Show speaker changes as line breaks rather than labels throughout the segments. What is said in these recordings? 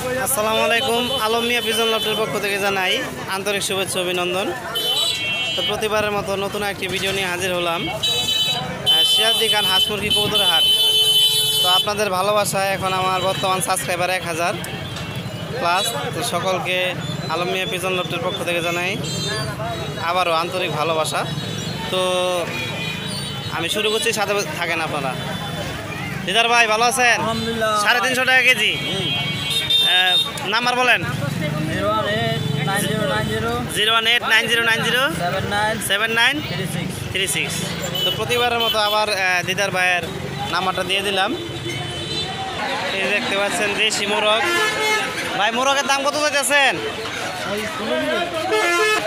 আসসালামু আলাইকুম। আলম মিয়া পিজন লফটের পক্ষ থেকে জানাই আন্তরিক শুভেচ্ছা অভিনন্দন। তো প্রতিবারের মতো নতুন একটি ভিডিও নিয়ে হাজির হলাম। সিরাজদি খান হাঁস মুরগি কবুতরের হাট। তো আপনাদের ভালোবাসায় এখন আমার বর্তমান সাবস্ক্রাইবার 1000 প্লাস। তো সকলকে আলম মিয়া পিজন লফটের পক্ষ থেকে জানাই আবারও আন্তরিক ভালোবাসা। তো আমি শুরু করছি, সাথে থাকেন আপনারা। দিদার ভাই ভালো আছেন?
আলহামদুলিল্লাহ।
350 টাকা কেজি। নাম্বার বলেন। 01890907936। তো প্রতিবারের মতো আবার দিদার ভাইয়ের নাম্বারটা দিয়ে দিলাম। এই দেখতে পাচ্ছেন দেশি মোরগ। ভাই মোরগের দাম কত চাইতেছেন?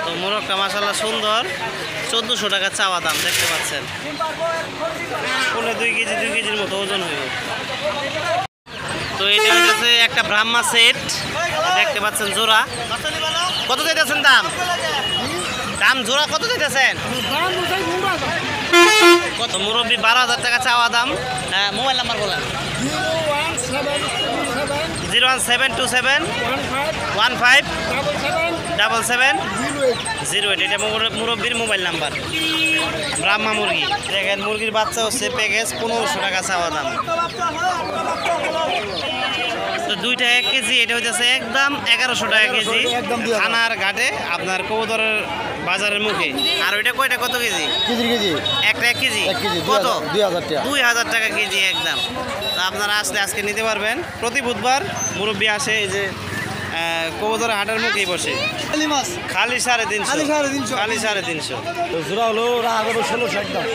তো মোরগটা মাশাআল্লাহ সুন্দর, 1400 টাকা চাওয়া দাম। দেখতে পাচ্ছেন 2 কেজির মতো ওজন হইব। তো এটা হচ্ছে একটা ব্রাহ্মা সেট, দেখতে পাচ্ছেন জোড়া। কত চাইতেছেন দাম? জোড়া কত চাইতেছেন? কত? মুরব্বী 12,000 টাকা চাওয়া দাম। মোবাইল নাম্বার বলেন। 0172715770708। এটা মুরব্বীর মোবাইল নাম্বার। ব্রাহ্মা মুরগি দেখেন, মুরগির বাচ্চা হচ্ছে প্যাকেজ 1500 টাকা চাওয়া দাম। তো 2টা 1 কেজি, এটা হচ্ছে একদম 1100 টাকা কেজি থানার ঘাটে আপনার কবুতরের বাজারের মুখে। আর ওইটা কয়টা কত কেজি? একটা 1 কেজি কত? 2000 টাকা কেজি একদম। তো আপনারা আসলে আজকে নিতে পারবেন। প্রতি বুধবার মুরব্বী আসে, এই যে কবুতরের হাটের মুখেই বসে। খালি 350।
জোড়া হলো 1600 একদম।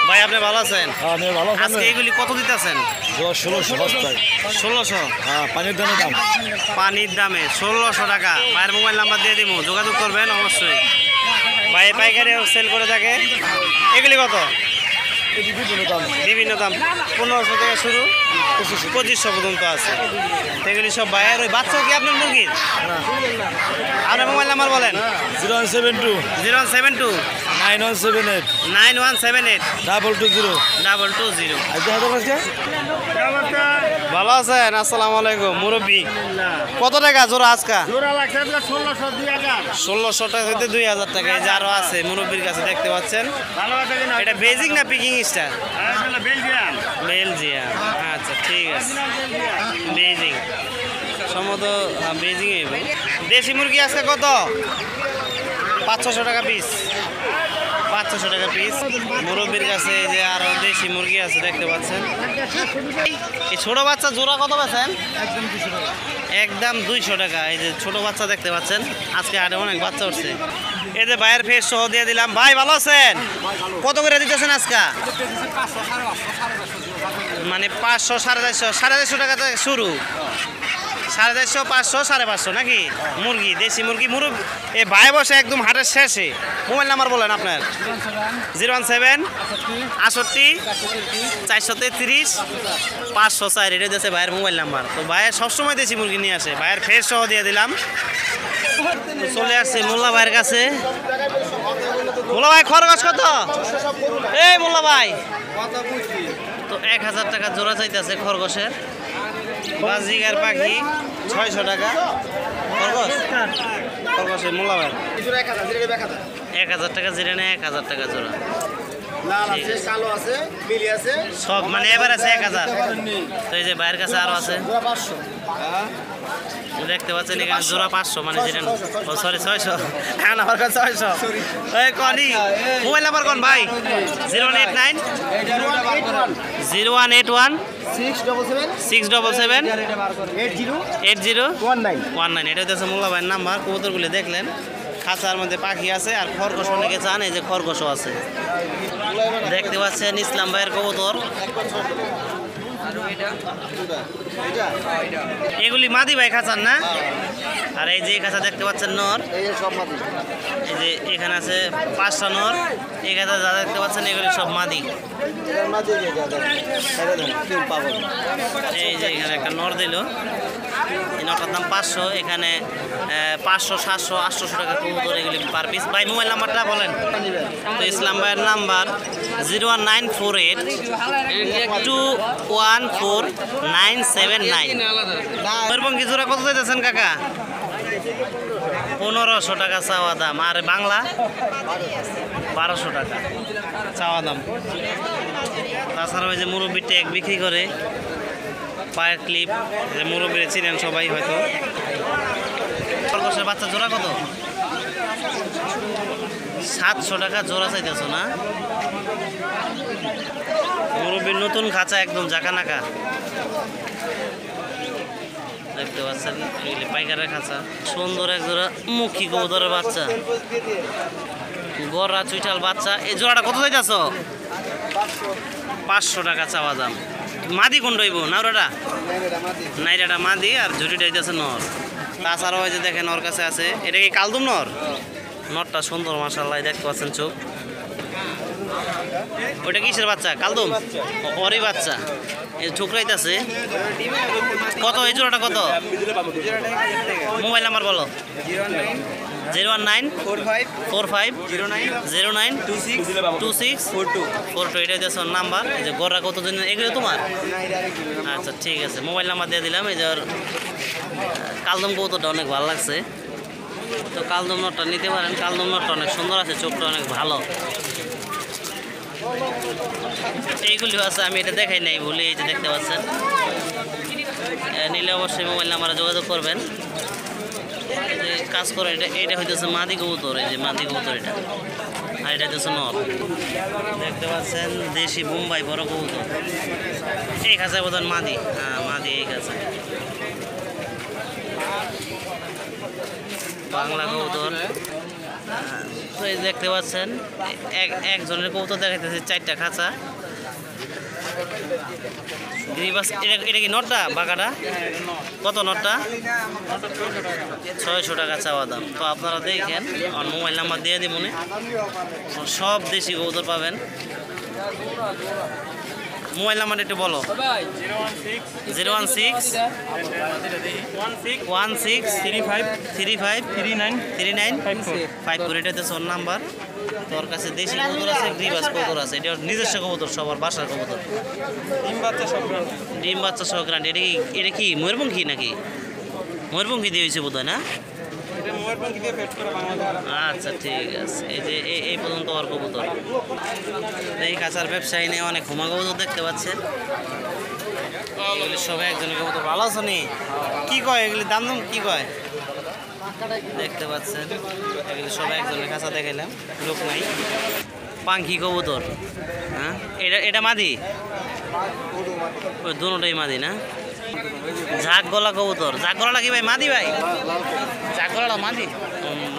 ভাই আপনি ভালো আছেন?
আমি ভালো আছি।
আজকে এগুলি কত দিতেছেন?
1600 বস্তায়।
1600।
হ্যাঁ, পানির দামে দাম।
পানির দামে 1600 টাকা। ভাইয়ের মোবাইল নাম্বার দিয়ে দিব, যোগাযোগ করবেন অবশ্যই। ভাই পাইকারি সেল করে থাকে। এগুলি কত? বিভিন্ন দাম, 1500 থেকে শুরু, 2500 পর্যন্ত আছে। এগুলি সব ভাইয়ের। ওই বাচ্চা কি আপনার মুরগির? আপনার মোবাইল নাম্বার বলেন।
072 9178
9278 ভালো আছেন? আসসালামু আলাইকুম। মুরব্বী কত টাকা জোড়া আজকা? 1600 টাকা হইতে 2000 টাকা। এই যে আরো আছে মুরব্বীর কাছে, দেখতে পাচ্ছেন। এটা বেজিং না পিকিং স্টার? বেলজিয়াম। আচ্ছা ঠিক আছে, বেজিং সম্ভবত। বেজিং হবে। দেশি মুরগি আজকে কত? 500 টাকা পিস। 500 টাকা পিস মুরব্বীর কাছে। যে আরো দেশি মুরগি আছে, দেখতে পাচ্ছেন। এই ছোট বাচ্চা জোড়া কত বেছেন? একদম 200 টাকা। এই যে ছোট বাচ্চা দেখতে পাচ্ছেন, আজকে হাটে অনেক বাচ্চা উঠছে। এই যে ভাইয়ের ফেস সহ দিয়ে দিলাম। ভাই ভালো আছেন? কত করে দিতেছেন আজকে? মানে 500, 450 টাকা থেকে শুরু। 450, 500, 550 নাকি? মুরগি, দেশি মুরগি। এ ভাই বসে একদম হাটের শেষে। মোবাইল নাম্বার বলেন আপনার। 017 68 433 504। এটা দিয়েছে ভাইয়ের মোবাইল নাম্বার। তো ভাইয়ের সবসময় দেশি মুরগি নিয়ে আসে। ভাইয়ের ফেস সহ দিয়ে দিলাম। তো চলে আসছে মোল্লা ভাইয়ের কাছে। মোল্লা ভাই খরচ কত? এই মোল্লা ভাই, তো 1000 টাকা জোড়া চাইতেছে খরগোশের। বাজিগার পাখি 600 টাকা খরগোশের। মোল্লা ভাই 1000 টাকা জিরে নেয়, 1000 টাকা জোড়া। সব মানে এবার আছে 1000। তো এই যে ভাইয়ের কাছে আরো আছে, দেখতে পাচ্ছেন এখানে জোড়া 500, মানে জিরেন। ও সরি 600। হ্যাঁ আমার কাছে 600। এই কনি মোবাইল নাম্বার কোন ভাই? 089 0181 677 8019। এটা হচ্ছে মোল্লা ভাইয়ের নাম্বার। কবুতরগুলি দেখলেন, খাঁচার মধ্যে পাখি আছে আর খরগোশ অনেকে চান। এই যে খরগোশও আছে, দেখতে পাচ্ছেন ইসলাম ভাইয়ের কবুতর। এগুলি মাদি ভাই খাঁচার না? আর এই যে খাঁচা দেখতে পাচ্ছেন নর, এই যে এখানে আছে 5টা নর, এই খাঁচা যা দেখতে পাচ্ছেন এগুলি সব মাদি। এই যে এখানে একটা নর দিল, এই নরটার দাম 500, এখানে 500, 700, 800 টাকা কবুতর এগুলি পার পিস। ভাই মোবাইল নাম্বারটা বলেন। তো ইসলাম ভাইয়ের নাম্বার 01948214979। এবং কি জোড়া কত দিতেছেন কাকা? 1500 টাকা চাওয়া দাম, আর বাংলা 1200 টাকা চাওয়া দাম। তাছাড়া ওই যে মুরব্বি ট্যাগ বিক্রি করে, পায়ের ক্লিপ, যে মুরব্বিরে চিনেন সবাই হয়তো। খরগোশের বাচ্চা জোড়া কত? 700 টাকা জোড়া চাইতেছ না? মুরব্বির নতুন খাঁচা একদম জাকানাকা দেখতে পাচ্ছেন, এগুলি পাইকারের খাঁচা। সুন্দর এক জোড়া মুখী কবুতরের বাচ্চা, গড়া চুইটাল বাচ্চা। এই জোড়াটা কত চাইতেছ? 500 টাকা চাওয়া দাম। মাদি কোন রইব? নাউরাটা? নাইরাটা মাদি, আর ঝুটিটা হইতেছে নর। তাছাড়াও ওই যে দেখেন ওর কাছে আছে, এটা কি কালদুম নর? নরটা সুন্দর মাশাআল্লাহ, দেখতে পাচ্ছেন চোখ। ওইটা কিসের বাচ্চা? কালদুম? ওরই বাচ্চা, এই ঠুকরাইতেছে। কত এই জোড়াটা কত? মোবাইল নাম্বার বলো। 01945092642। এটা হচ্ছে ওর নাম্বার। এই যে গড়া কত দিন এগুলো তোমার? আচ্ছা ঠিক আছে, মোবাইল নাম্বার দিয়ে দিলাম। এই যে ওর কালদম কবুতরটা অনেক ভালো লাগছে, তো কালদম নটটা নিতে পারেন। কালদম নটটা অনেক সুন্দর আছে, চোখটা অনেক ভালো। এইগুলি আছে, আমি এটা দেখাই নাই বলে, এই যে দেখতে পাচ্ছেন। নিলে অবশ্যই মোবাইল নাম্বারে যোগাযোগ করবেন। এই যে কাজ করে, এটা হইতেছে মাদি কবুতর, এই যে মাদি কবুতর এটা, আর এটা হচ্ছে নর। দেখতে পাচ্ছেন দেশি বোম্বাই বড় কবুতর। এই খাঁচায় বোধহয় মাদি, হ্যাঁ মাদি এই খাঁচায়। বাংলা কবুতর। তো এই দেখতে পাচ্ছেন একজনের কবুতর দেখাইতেছে 4টা খাঁচা। এটা কি নটটা বাঁকাটা? কত নটটা? 600 টাকা চাওয়া দাম। তো আপনারা দেখেন, আর মোবাইল নাম্বার দিয়ে দিব, সব দেশি কবুতর পাবেন। মোবাইল নাম্বার একটু বলো। 01616353954। এটা হচ্ছে ওর নাম্বার। তোর কাছে দেশি কবুতর আছে, গ্রিবাস কবুতর আছে, এটা নিজস্ব কবুতর, সবার বাসার কবুতর। ডিম বাচ্চা সহ গ্রান্ট। এটা কি ময়ূরপঙ্খী নাকি? ময়ূরপঙ্খী দিয়ে হয়েছে বোধ হয় না? আচ্ছা ঠিক আছে। এই যে এই পর্যন্ত ওর কবুতর। এই কাঁচার ব্যবসায়ী নিয়ে অনেক হুমা কবুতর দেখতে পাচ্ছেন। এগুলি সবাই একজনের কবুতর। ভালো আছো নি? কি কয় এগুলি দাম কি কয়? দেখতে পাচ্ছেন এগুলি সবাই একজনের কাঁচা দেখাইলাম, লোক নাই। পাঙ্খি কবুতর, হ্যাঁ এটা মাদি? ওই দুটোটাই মাদি না? ঝাঁক গলা কবুতর। ঝাঁক গলাটা কি ভাই মাদি? ভাই ঝাঁক গলাটা মাদি,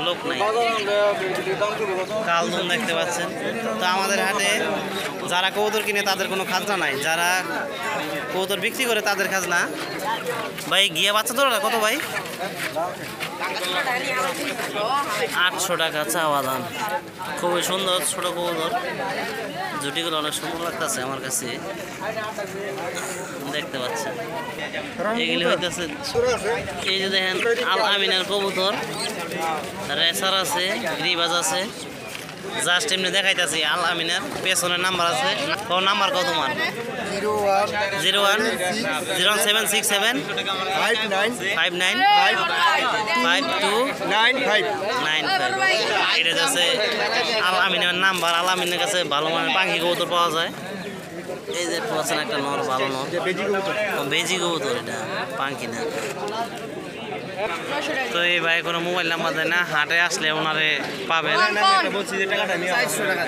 লোক নাই। কালদম দেখতে পাচ্ছেন। তো আমাদের হাটে যারা কবুতর কিনে তাদের কোনো খাজনা নাই, যারা কবুতর বিক্রি করে তাদের খাজনা। ভাই গিয়া বাচ্চা তোরা কত ভাই? 800 টাকা চাওয়া দাম। খুবই সুন্দর ছোট কবুতর, জুটিগুলো অনেক সুন্দর লাগতেছে আমার কাছে, দেখতে পাচ্ছেন। এগুলি হইতেছে, এই যে দেখেন আল আমিনের কবুতর, রেসার আছে, গ্রিবাজ আছে। জাস্ট এমনি দেখাইতেছি। আল আমিনের পেছনের নাম্বার আছে। কোন নাম্বার কত তোমার?
010759595295।
এটা যাচ্ছে আল আমিনের নাম্বার। আল আমিনের কাছে ভালো মানের পাখি কবুতর পাওয়া যায়। এই যে পাচ্ছেন একটা নর, ভালো নর বেজি কবুতর, এটা পাখি না। তো এই ভাই কোনো মোবাইল নাম্বার দেয় না, হাটে আসলে ওনারে পাবেন। বলছি যে টাকাটা নিয়ে 400 টাকা।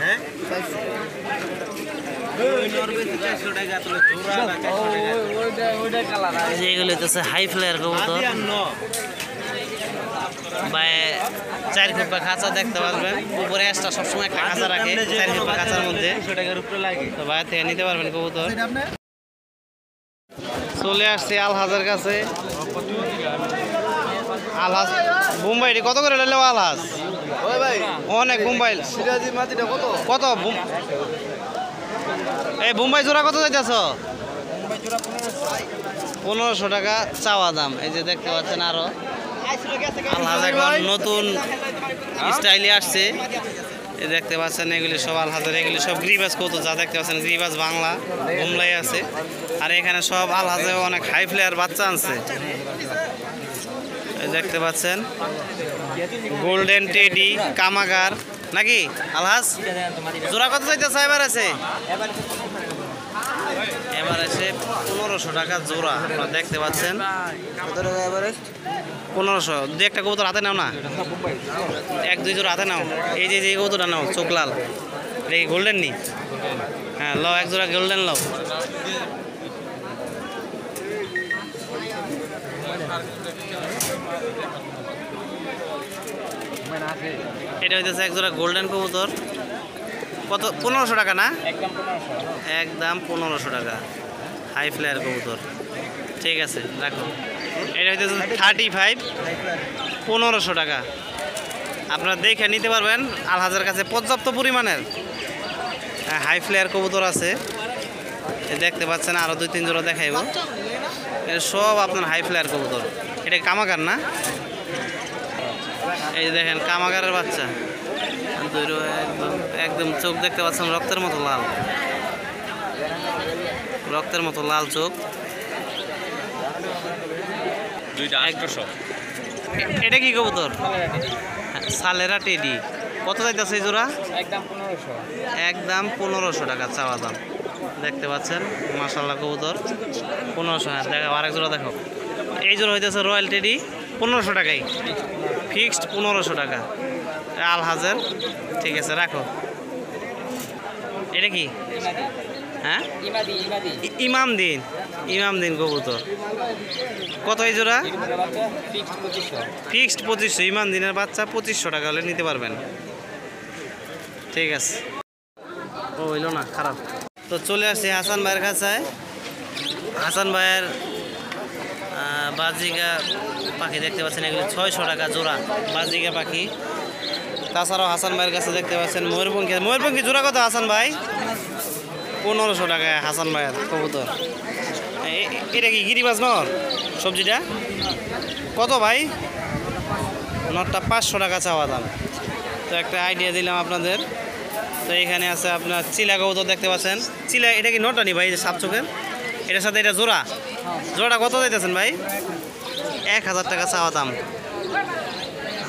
হ্যাঁ যেগুলো হচ্ছে হাই ফ্লায়ার কবুতর। ভাই 4 ফুট খাঁচা দেখতে পারবেন, উপরে এক্সট্রা সবসময় একটা খাঁচা রাখে 4 ফুট খাঁচার মধ্যে। তো বাইরে থেকে নিতে পারবেন কবুতর। চলে আসছি আল হাজার কাছে। আলহাজ বোম্বাই কত করে নিলে আলহাজ?
ওই ভাই
অনেক বোম্বাই
সিরাজি মাটিটা কত?
কত এই বোম্বাই জোড়া কত যাইতেছ? 1500 টাকা চাওয়া দাম। এই যে দেখতে পাচ্ছেন আরো আলহাজ একবার নতুন স্টাইলে আসছে। এই দেখতে পাচ্ছেন এগুলি সব আলহাজের, এগুলি সব গ্রিবাজ কবুতর যা দেখতে পাচ্ছেন গ্রিবাজ বাংলা বোমলাই আছে। আর এখানে সব আলহাজে অনেক হাই ফ্লেয়ার বাচ্চা আনছে। এই দেখতে পাচ্ছেন গোল্ডেন টেডি কামাগার নাকি আলহাজ জোড়া কত চাইতেছে? এবার আছে 1500 টাকা জোড়া। আপনারা দেখতে পাচ্ছেন 1500। দু একটা কবুতর হাতে নাও না, এক দুই জোড়া হাতে নাও। এই যে কবুতরটা নাও চোখ লাল, এটা কি গোল্ডেন নি? হ্যাঁ লও এক জোড়া গোল্ডেন লও। এটা হইতেছে এক জোড়া গোল্ডেন কবুতর। কত? 1500 টাকা না? একদম 1500 টাকা হাই ফ্লায়ার কবুতর। ঠিক আছে রাখো। এটা হইতেছে 35 1500 টাকা। আপনারা দেখে নিতে পারবেন। আলহাজের কাছে পর্যাপ্ত পরিমাণের হাই ফ্লায়ার কবুতর আছে। দেখতে পাচ্ছেন আরও 2-3 জোড়া দেখাইব। এটা সব আপনার হাই ফ্লায়ার কবুতর। এটা কামাগার না? এই যে দেখেন কামাগারের বাচ্চা একদম চোখ দেখতে পাচ্ছেন রক্তের মতো লাল, রক্তের মতো লাল চোখ। এটা কি কবুতর? সালেরা টেডি। কত যাইতেছে এই জোড়া? একদম 1500 টাকা চাওয়া দাম। দেখতে পাচ্ছেন মাশাআল্লাহ কবুতর 1500। হ্যাঁ দেখো আরেক জোড়া দেখো। এই জোড়া হইতেছে রয়্যাল টেডি 1500 টাকাই ফিক্সড 1500 টাকা আলহাজের। ঠিক আছে রাখো। এটা কি? হ্যাঁ ইমাম দিন কবুতর। কত এই জোড়া? ফিক্সড 2500। ইমাম দিনের বাচ্চা 2500 টাকা হলে নিতে পারবেন। ঠিক আছে। ও হইল না খারাপ। তো চলে আসছি হাসান ভাইয়ের কাছে। হাসান ভাইয়ের বাজিগা পাখি দেখতে পাচ্ছেন, এগুলো 600 টাকা জোড়া বাজিগা পাখি। তাছাড়াও হাসান ভাইয়ের কাছে দেখতে পাচ্ছেন ময়ূরপঙ্খী জোড়া কত হাসান ভাই? 1500 টাকায় হাসান ভাইয়ের কবুতর। এটা কি গিরিবাজ নর সবজিটা? কত ভাই? নটটা 500 টাকা চাওয়া দাম। তো একটা আইডিয়া দিলাম আপনাদের। তো এখানে আছে আপনার চিলা কবুতর দেখতে পাচ্ছেন। চিলা এটা কি নটটা নি ভাই? সাত চোখের এটার সাথে এটা জোড়াটা কত দিতেছেন ভাই? 1000 টাকা চাওয়া দাম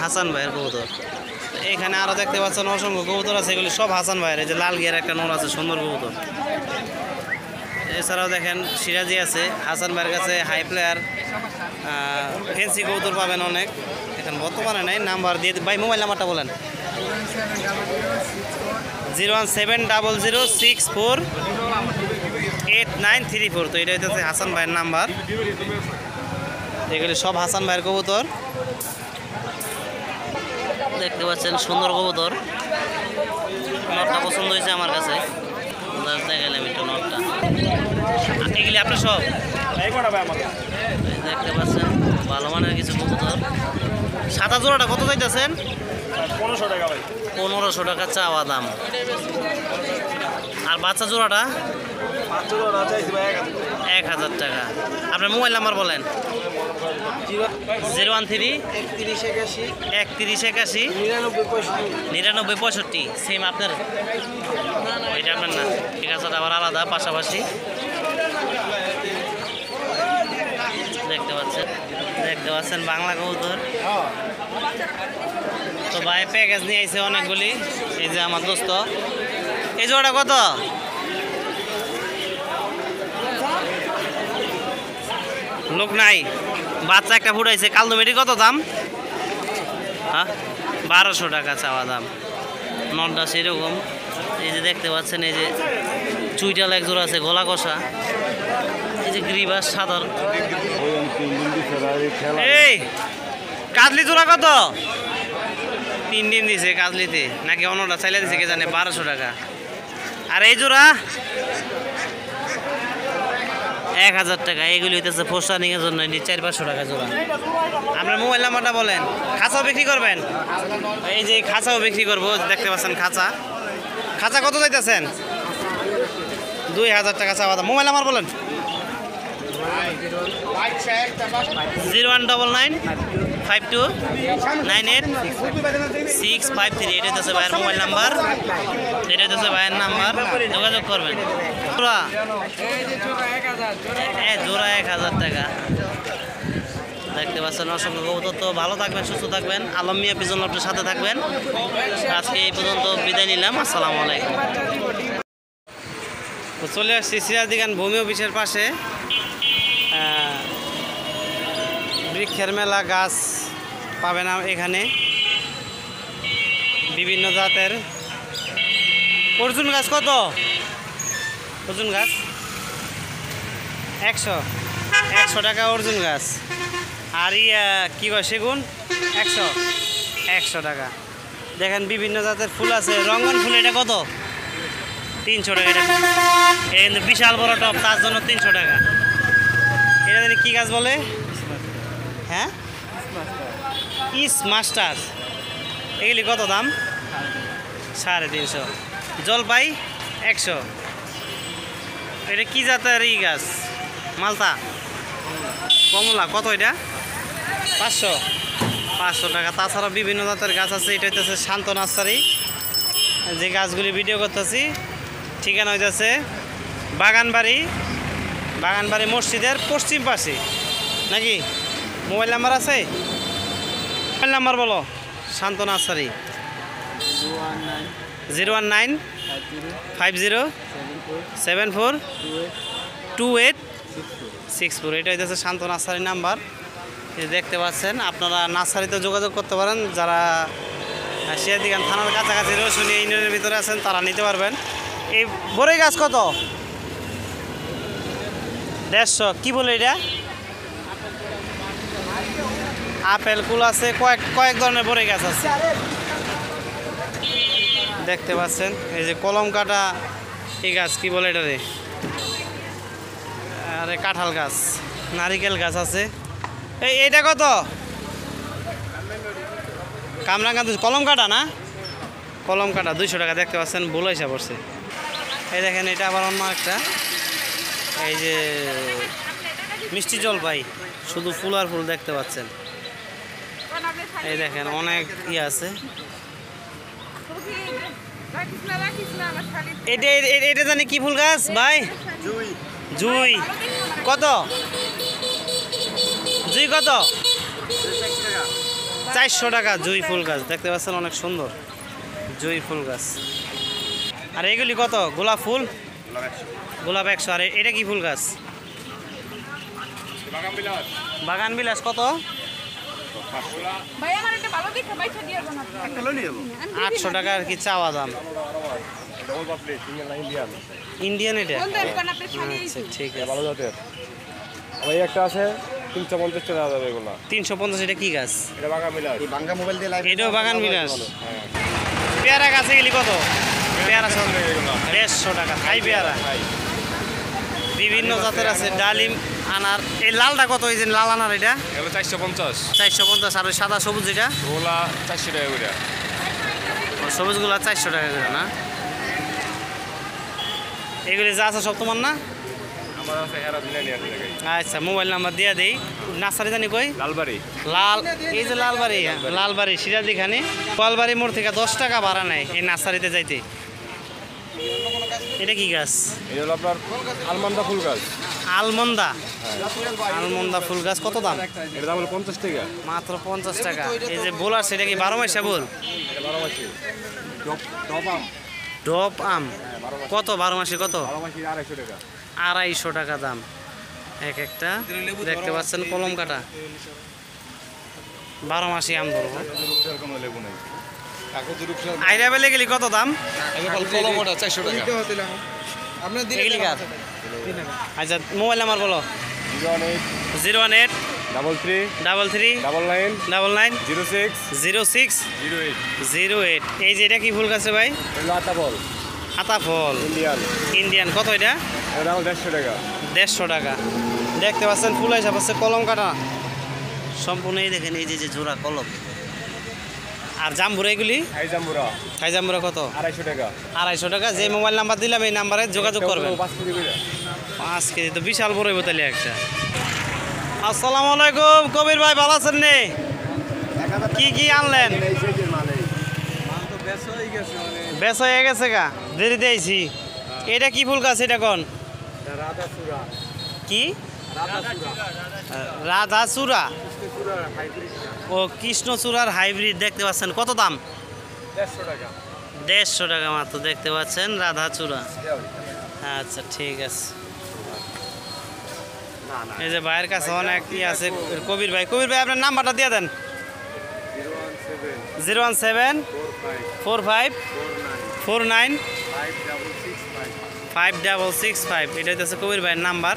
হাসান ভাইয়ের কবুতর। এখানে আরও দেখতে পাচ্ছেন অসংখ্য কবুতর আছে, এগুলি সব হাসান ভাইয়ের। এই যে লাল গিয়ার একটা নর আছে সুন্দর কবুতর। এছাড়াও দেখেন সিরাজি আছে হাসান ভাইয়ের কাছে। হাই প্লেয়ার ফেন্সি কবুতর পাবেন অনেক। এখন বর্তমানে নাই। নাম্বার দিয়ে ভাই মোবাইল নাম্বারটা বলেন। 01700648934। তো এটা হচ্ছে হাসান ভাইয়ের নাম্বার। এগুলি সব হাসান ভাইয়ের কবুতর। দেখতে পাচ্ছেন সুন্দর কবুতর। নটটা পছন্দ হয়েছে আমার কাছে, দেখালাম একটু নটটা। এগুলি আপনার সব দেখতে পাচ্ছেন ভালো মানের কিছু কবুতর। সাদা জোড়াটা কত চাইতেছেন?
1500 টাকা ভাই।
1500 টাকা চাওয়া দাম। আর বাচ্চা জোড়াটা? 1000 টাকা। আপনার মোবাইল নাম্বার বলেন। 013-3181-9965। সেম আপনার? এটা আপনার না? ঠিক আছে আবার আলাদা পাশাপাশি। দেখতে পাচ্ছেন বাংলা কবুতর। তো ভাই প্যাকেজ নিয়ে আইছে অনেকগুলি। এই যে আমার দোস্ত। এই জোড়াটা কত? লোক নাই। বাচ্চা একটা ফুটাইছে কালদমেটি কত দাম? হ্যাঁ 1200 টাকা চাওয়া দাম। নটটা সেরকম। এই যে দেখতে পাচ্ছেন এই যে চুইটাল এক জোড়া আছে গলা কষা। এই যে গ্রিবাস সাদর। এই কাজলি জোড়া কত? 3 দিন দিছে কাজলিতে নাকি অন্যটা চাইলে দিছে কে জানে? 1200 টাকা। আর এই জোড়া 1000 টাকা। এগুলি হইতেছে পোস্টারিং এর জন্য 400-500 টাকা জোড়া। আপনার মোবাইল নাম্বারটা বলেন। খাঁচাও বিক্রি করবেন? এই যে খাঁচাও বিক্রি করবো, দেখতে পাচ্ছেন খাঁচা। খাঁচা কত চাইতেছেন? 2000 টাকা চাওয়া দাম। মোবাইল নাম্বার বলেন। 01995298 এটা হচ্ছে ভাইয়ের মোবাইল নাম্বার, এটা হচ্ছে ভাইয়ের নাম্বার, যোগাযোগ করবেন। জোড়া 1000 টাকা। দেখতে পাচ্ছেন অসংখ্য কবুতর। তো ভালো থাকবেন, সুস্থ থাকবেন। আলম মিয়া পিজন আপনার সাথে থাকবেন। আজকে এই পর্যন্ত বিদায় নিলাম। আসসালামু আলাইকুম। তো চলে আসছি সিরাজদিগান ভূমি অফিসের পাশে। বৃক্ষের মেলা, গাছ পাবেন এখানে বিভিন্ন জাতের। অর্জুন গাছ কত? অর্জুন গাছ 100 টাকা অর্জুন গাছ। আর কী কয় সেগুন 100 টাকা। দেখেন বিভিন্ন জাতের ফুল আছে। রঙ্গন ফুল এটা কত? 300 টাকা। এটা কিন্তু বিশাল বড় টপ, তার জন্য 300 টাকা। এটা জানি কী গাছ বলে? হ্যাঁ, ইস মাস্টার। এগুলি কত দাম? 350। জলপাই 100। এটা কি জাতের গাছ? মালতা। কমলা কত? এটা 500 টাকা। তাছাড়া বিভিন্ন জাতের গাছ আছে। এটা হইতেছে শান্ত নার্সারি, যে গাছগুলি ভিডিও করতেছি। ঠিকানা হইতেছে বাগানবাড়ি মসজিদের পশ্চিম পাশে নাকি? মোবাইল নাম্বার আছে? মোবাইল নাম্বার বলো। শান্ত নার্সারি 01950742864। এটা হচ্ছে শান্ত নার্সারি নাম্বার। দেখতে পাচ্ছেন, আপনারা নার্সারিতে যোগাযোগ করতে পারেন। যারা সিরাজদিগান থানার কাছাকাছি রসুন ইউনিয়নের ভিতরে আছেন তারা নিতে পারবেন। এই বড়ই গাছ কত? 150। কি বলে এটা? আপেল কুল আছে, কয়েক ধরনের বড়ই গাছ আছে। দেখতে পাচ্ছেন এই যে কলম কাটা এই গাছ, কি বলে এটা রে? আরে কাঁঠাল গাছ, নারিকেল গাছ আছে। এইটা কত? কামরাঙ্গা কলম কাটা না? কলম কাটা 200 টাকা। দেখতে পাচ্ছেন ভুল হিসাব পড়ছে। এই দেখেন এটা আবার অন্য একটা, এই যে মিষ্টি জলপাই, শুধু ফুল আর ফুল দেখতে পাচ্ছেন। এই দেখেন অনেক আছে। এটা জানি কি ফুল গাছ ভাই? জুই। কত জুই? কত? 400 টাকা জুই ফুল গাছ। দেখতে পাচ্ছেন অনেক সুন্দর জুই ফুল গাছ। আর এগুলি কত? গোলাপ ফুল? গোলাপ 100। আর এটা কি ফুল গাছ? বাগান বিলাস। কত? 800 টাকা আর কি চাওয়া দাম। ইন্ডিয়ান এটা? আচ্ছা ঠিক আছে।
ভালো জাতের ওই একটা আছে 350 টাকা যাবে এগুলো।
350। এটা কি গাছ?
এটা বাগান বিলাস। এই বাঙ্গা মোবাইল দিয়ে লাইভ।
এটাও বাগান বিলাস। পেয়ারা গাছে গেলি কত? পেয়ারা 150 টাকা। খাই পেয়ারা বিভিন্ন জাতের আছে। ডালিম, আনার। এই লালটা কত? এই যে লাল আনার, এটা
এগুলো 450।
450। আর ওই সাদা সবুজ যেটা?
ওগুলা 400 টাকা করে।
সবুজগুলো 400 টাকা করে না? এগুলি যা আছে সব তোমার না?
আমার আছে হেরা দিনা নিয়ে আসে।
আচ্ছা মোবাইল নাম্বার দিয়ে দেই। নার্সারি জানি কই?
লালবাড়ি।
এই যে লালবাড়ি সিরাজদিখানে গোয়ালবাড়ি মোড় থেকে 10 টাকা ভাড়া নেয় এই নার্সারিতে যাইতে। এটা কি গাছ?
এই হলো আপনার আলমন্ডা ফুল গাছ।
আলমন্ডা ফুল গাছ। কত দাম?
এর দাম হলো 50 টাকা।
মাত্র 50 টাকা। এই যে বোল আছে, এটা কি 12 মাসে বোল?
এটা 12 মাসি।
ডব আম কত? 12 মাসে কত?
12 মাসি 250 টাকা।
250 টাকা দাম এক একটা। দেখতে পাচ্ছেন কলম কাটা 12 মাসি আম ধরবো। আইরা বেলে গেলি কত দাম?
কলমটা 400 টাকা।
আচ্ছা মোবাইল নাম্বার বলো।
018
018
33
33
99
99
06
06
08।
08। এই যে এটা কি ফুল গাছে ভাই?
এগুলো আতা বল।
হাতা ফল
ইন্ডিয়ান।
ইন্ডিয়ান, কত এটা?
এর দাম 150 টাকা।
150 টাকা। দেখতে পাচ্ছেন ফুল হিসাব আছে, কলম কাটা সম্পূর্ণ। এই দেখেন এই যে জোড়া কলম। আর জাম্বুরা এগুলি?
এই জাম্বুরা
খাই জাম্বুরা কত?
250 টাকা।
250 টাকা। যে মোবাইল নাম্বার দিলাম এই নাম্বারে যোগাযোগ করবেন।
5 কেজি করে।
5 কেজি তো বিশাল বড় বোতলে একটা। আসসালামু আলাইকুম কবির ভাই, ভালো আছেন নে? কি আনলেন?
এই সাইজের মাল এই। মাল তো বেশ হয়ে গেছে মানে।
বেশ হয়ে গেছে গা, দেরিতে আইছি। এটা কি ফুল গাছ এটা কোন?
রাধা চূড়া।
কি?
রাধা চূড়া।
রাধা চূড়া।
চূড়ার হাইব্রিড।
ও কৃষ্ণচূড়ার হাইব্রিড। দেখতে পাচ্ছেন কত দাম?
150 টাকা।
150 টাকা মাত্র। দেখতে পাচ্ছেন রাধা চূড়া। আচ্ছা ঠিক আছে। এই যে ভাইয়ের কাছে অনেক কি আছে। কবির ভাই আপনার নাম্বারটা দিয়ে দেন। 017 45 49 5665। এটা হচ্ছে কবির ভাইয়ের নাম্বার।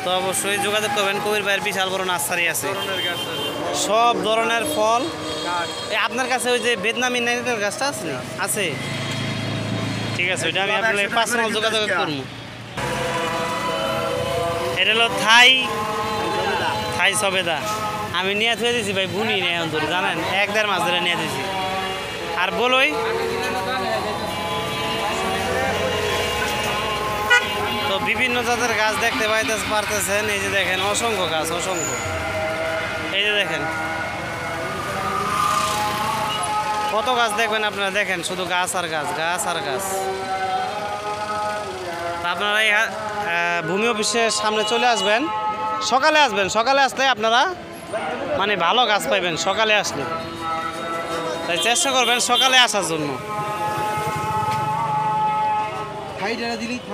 তো অবশ্যই যোগাযোগ করবেন। কবির ভাইয়ের বিশাল বড় নার্সারি আছে, সব ধরনের ফল। আপনার কাছে ওই যে ভিয়েতনামি নারিকেল গাছটা আছে না? আছে, ঠিক আছে। ওইটা আমি আপনার পার্সোনাল যোগাযোগ করবো। এটা হলো থাই সবেদা। আমি নিয়ে থুয়ে দিয়েছি ভাই, বুনি নেই এখন ধরে, জানেন 1-1.5 মাস ধরে নিয়ে দিয়েছি। আর বলোই তো বিভিন্ন জাতের গাছ দেখতে পারতেছেন। এই যে দেখেন অসংখ্য গাছ, অসংখ্য। এই যে দেখেন কত গাছ দেখবেন আপনারা, দেখেন শুধু গাছ আর গাছ, গাছ আর গাছ। তা আপনারা এই ভূমি অফিসের সামনে চলে আসবেন, সকালে আসবেন। সকালে আসলে আপনারা মানে ভালো গাছ পাইবেন সকালে আসলে। তাই চেষ্টা করবেন সকালে আসার জন্য।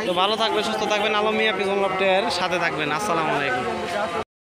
তো ভালো থাকবেন, সুস্থ থাকবেন। আলম মিয়া পিজন লফটের সাথে থাকবেন। আসসালামু আলাইকুম।